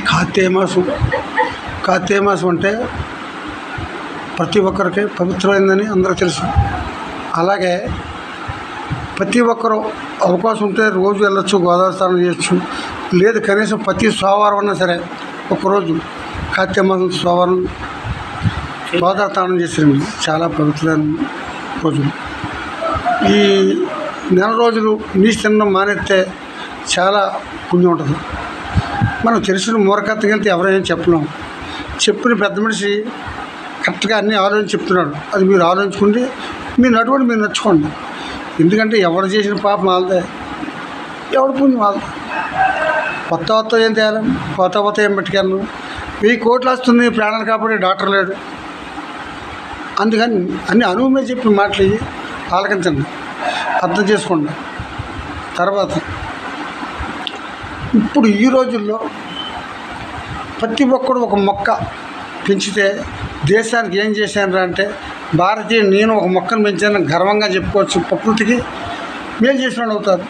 కార్తీక మాసం అంటే ప్రతి ఒక్కరికి పవిత్రమైందని అందరూ తెలుసు. అలాగే ప్రతి ఒక్కరు అవకాశం ఉంటే రోజు వెళ్ళొచ్చు, గోదావరి స్నానం చేయొచ్చు. లేదు కనీసం ప్రతి సోమవారం అన్నా సరే ఒకరోజు కార్తీక మాసం సోమవారం గోదావరి స్నానం చేసేది చాలా పవిత్రమైన రోజులు. ఈ నెల రోజులు నీసు తినడం మానేస్తే చాలా పుణ్యం ఉంటుంది. మనం తెలిసిన మూర్ఖతకి వెళ్తే ఎవరైనా చెప్పలేం. చెప్పిన పెద్ద మనిషి కరెక్ట్గా అన్నీ ఆలోచించి చెప్తున్నాడు. అది మీరు ఆలోచించుకుంటే మీరు నడువుని మీరు నచ్చుకోండి. ఎందుకంటే ఎవరు చేసిన పాపం వాళ్ళదే, ఎవడు పుణ్యం వాళ్ళదే. కొత్త ఏం తేయాలి, కొత్త ఏం పెట్టుకెళ్ళను. 1000 కోట్లు వస్తుంది, ప్రాణాలు కాపాడే డాక్టర్ లేడు. అందుకని అన్ని అనుభవమే చెప్పిన మాటలు ఆలకించండి, అర్థం చేసుకోండి. తర్వాత ఇప్పుడు ఈ రోజుల్లో ప్రతి ఒక్కడు ఒక మొక్క పెంచితే దేశానికి ఏం చేశాను అంటే భారతీయ నేను ఒక మొక్కను పెంచాను గర్వంగా చెప్పుకోవచ్చు. ప్రకృతికి మేలు చేసిన అవుతారు.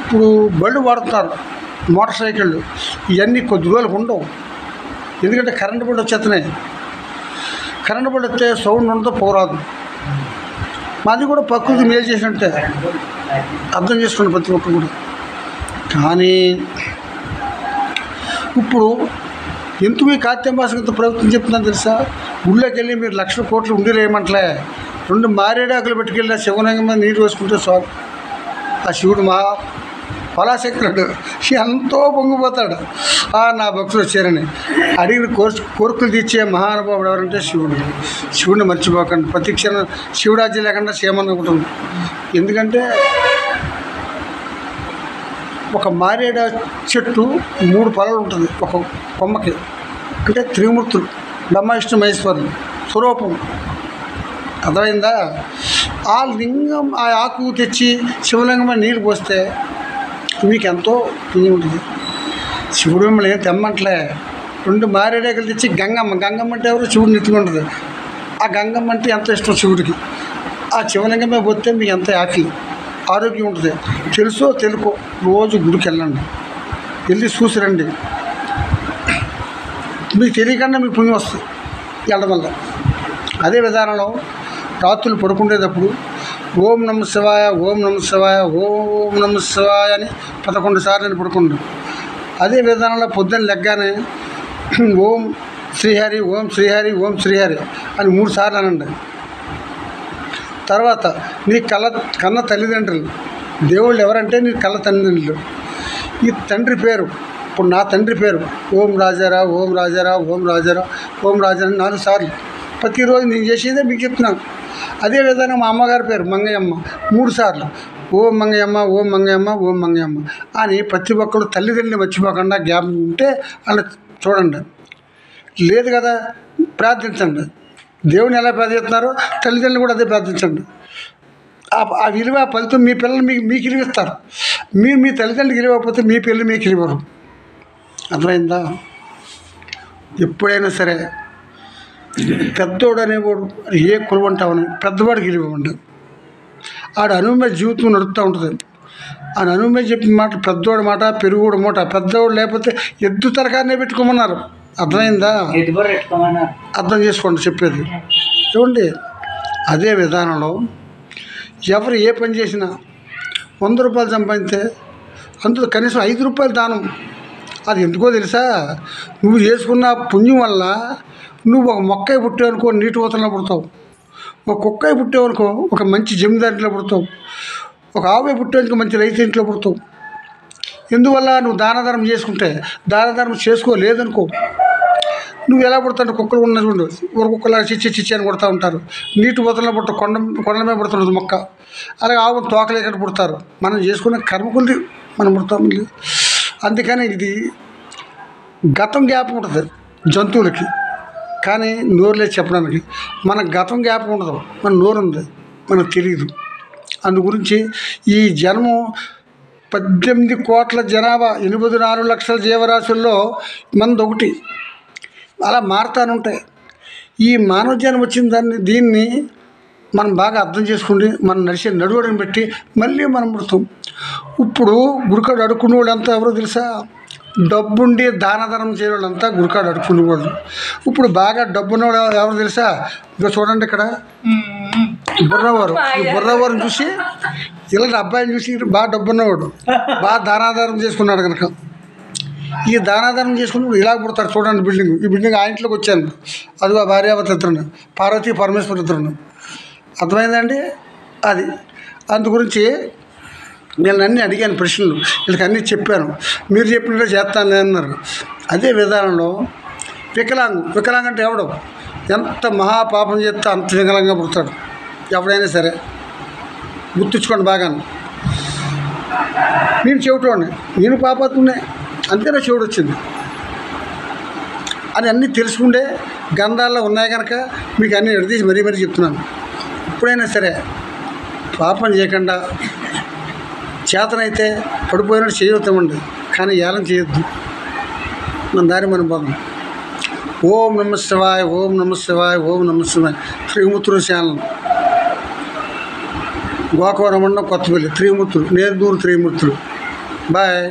ఇప్పుడు బళ్ళు వాడుతున్నారు, మోటార్ సైకిళ్ళు, ఇవన్నీ కొద్ది రోజులకు ఉండవు. ఎందుకంటే కరెంటు బళ్ళు వచ్చేస్తున్నాయి. కరెంటు బళ్ళు వస్తే సౌండ్ ఉండదు, పోరాదు. మాది కూడా ప్రకృతి మేలు చేసినట్టే అర్థం చేసుకోండి ప్రతి ఒక్కరు కూడా. కానీ ఇప్పుడు ఎందుకు ఈ కార్తీక మాసం ఇంత ప్రభుత్వం చెప్తుందని తెలుసా? గుళ్ళోకి వెళ్ళి మీరు 1,00,000 కోట్లు ఉండేరేయమంటలే. 2 మారేడాకులు పెట్టుకెళ్ళి శివలింగం మీద నీరు వేసుకుంటే చాలు. ఆ శివుడు పలాశంకరుడు ఎంతో పొంగిపోతాడు. నా భక్తులు వచ్చారని అడిగిన కోరికలు తీర్చే మహానుభావుడు ఎవరంటే శివుడు. శివుడిని మర్చిపోకండి. ప్రతి క్షణం శివుడాజ్యం లేకుండా క్షేమంగా ఉంటుంది. ఎందుకంటే ఒక మారేడ చెట్టు 3 పొలాలు ఉంటుంది ఒక కొమ్మకి. అంటే త్రిమూర్తులు బ్రహ్మ విష్ణు మహేశ్వరులు స్వరూపం. అర్థమైందా? ఆ లింగం ఆ ఆకు తెచ్చి శివలింగం నీళ్ళు పోస్తే మీకు ఎంతో పుణ్యం ఉంటుంది. శివుడు మిమ్మల్ని ఏం తెమ్మంటలే. 2 మారేడాకులు తెచ్చి గంగమ్మ అంటే ఎవరు? శివుడు నెత్తిగా ఉంటుంది. ఆ గంగమ్మ అంటే ఎంత ఇష్టం శివుడికి. ఆ శివలింగమే పోతే మీకు ఎంత ఆకలి ఆరోగ్యం ఉంటుంది. తెలుసో తెలుకో రోజు గుడికి వెళ్ళండి, వెళ్ళి చూసిరండి. మీకు తెలియకుండా మీకు పుణ్యం వస్తుంది వెళ్ళడం వల్ల. అదే విధానంలో రాత్రులు పడుకునేటప్పుడు ఓం నమ శివాయ, ఓం నమ శివాయ, ఓం నమ శివాయ అని 11 సార్లు నేను పడుకున్నాను. అదే విధానంలో పొద్దున్న లెగ్గానే ఓం శ్రీహరి, ఓం శ్రీహరి, ఓం శ్రీహరి అని 3 సార్లు అనండి. తర్వాత నీ కన్న తల్లిదండ్రులు దేవుళ్ళు ఎవరంటే నీ కళ్ళ తల్లిదండ్రులు. ఈ తండ్రి పేరు, ఇప్పుడు నా తండ్రి పేరు ఓం రాజారా, ఓం రాజారా, ఓం రాజారా, ఓం రాజారా 4 సార్లు ప్రతిరోజు నేను చేసేదే మీకు చెప్తున్నాను. అదేవిధంగా మా అమ్మగారి పేరు మంగయ్యమ్మ 3 సార్లు ఓం మంగయ్యమ్మ, ఓం మంగయ్యమ్మ, ఓం మంగయ్యమ్మ అని ప్రతి ఒక్కరు తల్లిదండ్రులు మర్చిపోకుండా జ్ఞాపకం ఉంటే అలా చూడండి. లేదు కదా ప్రార్థించండి. దేవుని ఎలా ప్రార్థిస్తున్నారో తల్లిదండ్రులు కూడా అదే ప్రార్థించండి. ఆ విలువ ఫలితం మీ పిల్లలు మీకు విలువిస్తారు. మీరు మీ తల్లిదండ్రులకు విలువకపోతే మీ పిల్లలు మీకు విలువరు. అర్థమైందా? ఎప్పుడైనా సరే పెద్దోడు అనేవాడు ఏ కులం అంటామని పెద్దవాడికి విలువండి. ఆడ అనుమతి జీవితం నడుస్తూ ఉంటుంది. ఆ అనుమతి చెప్పిన మాట పెద్దోడు మాట, పెరుగుడు మాట. పెద్దోడు లేకపోతే ఎద్దు తరకానే పెట్టుకోమన్నారు. అర్థమైందా? అర్థం చేసుకోండి చెప్పేది. చూడండి, అదే విధానంలో ఎవరు ఏ పని చేసినా 100 రూపాయలు సంపాదించితే అందులో కనీసం 5 రూపాయలు దానం. అది ఎందుకో తెలుసా? నువ్వు చేసుకున్న పుణ్యం వల్ల నువ్వు ఒక మొక్కై పుట్టావనుకో నీటి ఊతలో పుడతావు, ఒక కుక్కై పుట్టావనుకో ఒక మంచి జమీందారింట్లో పుడతావు, ఒక ఆవే పుట్టావనుకో మంచి రైతు ఇంట్లో పుడతావు. ఎందువల్ల నువ్వు దాన ధర్మం చేసుకుంటే. దాన ధర్మం చేసుకోలేదనుకో నువ్వు ఎలా పుడతావు? కుక్కలు ఉన్న చూడు, ఒక కుక్కలా చిచ్చి అని కొడతా ఉంటారు. నీటి ఊతలో పుట్ట కొండల మీద పుడుతున్నది మొక్క. అలాగే ఆవు తోకలేకట్టు పుడతారు. మనం చేసుకున్న కర్మకుల్ని మనం పుడతాం. అందుకని ఇది గతం జ్ఞాపకం ఉంటుంది జంతువులకి, కానీ నోరు లేదు చెప్పడానికి. మన గతం జ్ఞాపకం ఉండదు, మన నోరు ఉంది, మనకు తెలియదు. అందు గురించి ఈ జన్మం 18 కోట్ల జనాభా 84 లక్షల జీవరాశుల్లో మనది ఒకటి. అలా మారుతానుంటాయి. ఈ మానవ జన్మ వచ్చిన దీన్ని మనం బాగా అర్థం చేసుకుని మనం నడిచే నడువడిని బట్టి మళ్ళీ మనం పుడతాం. ఇప్పుడు గుడికాడు అడుక్కునే వాళ్ళు అంతా ఎవరో తెలుసా? డబ్బుండి దాన ధర్మం చేయవాళ్ళంతా గురికాడ అడుక్కునేవాళ్ళు. ఇప్పుడు బాగా డబ్బున్నవాడు ఎవరు తెలుసా? ఇంకా చూడండి ఇక్కడ బుర్రవారు. ఈ బుర్రవారిని చూసి ఇలాంటి అబ్బాయిని చూసి బాగా డబ్బున్నవాడు బాగా దానాధారం చేసుకున్నాడు కనుక ఈ దానాధారం చేసుకున్నప్పుడు ఇలా పుడతారు. చూడండి బిల్డింగ్, ఈ బిల్డింగ్ ఆ ఇంట్లోకి వచ్చాను. అది ఆ భార్యాభర్త ఇద్దరును, పార్వతీ పరమేశ్వర ఇద్దరును. అర్థమైందండి? అది అందు గురించి నేను అన్నీ అడిగాను ప్రశ్నలు, వీళ్ళకి అన్నీ చెప్పాను. మీరు చెప్పినట్టే చేస్తాను అన్నారు. అదే విధానంలో వికలాంగం అంటే ఎవడు ఎంత మహాపాపం చేస్తే అంత వికలంగా పుడతాడు ఎవడైనా సరే. గుర్తుంచుకోండి బాగాను. నేను చెవిటోడిని, నేను పాపాత్మునే, అంతేనా చెవుడు వచ్చింది అని అన్నీ తెలుసుకుంటే గంధాల్లో ఉన్నాయి కనుక మీకు అన్నీ ఎడదీసి మరీ చెప్తున్నాను. ఎప్పుడైనా సరే పాపం చేయకుండా చేతనైతే పడిపోయినట్టు చేయవుతామండి, కానీ ఏలం చేయొద్దు. మన దారి మనం పోదాం. ఓం నమ శివాయ, ఓం నమ శివాయ, ఓం నమ శివాయ. త్రిమూర్తులు ఛానల్, గోకవరం మండలం, కొత్తపల్లి. త్రిమూర్తులు, నేర్దూరు త్రిమూర్తులు. బాయ్.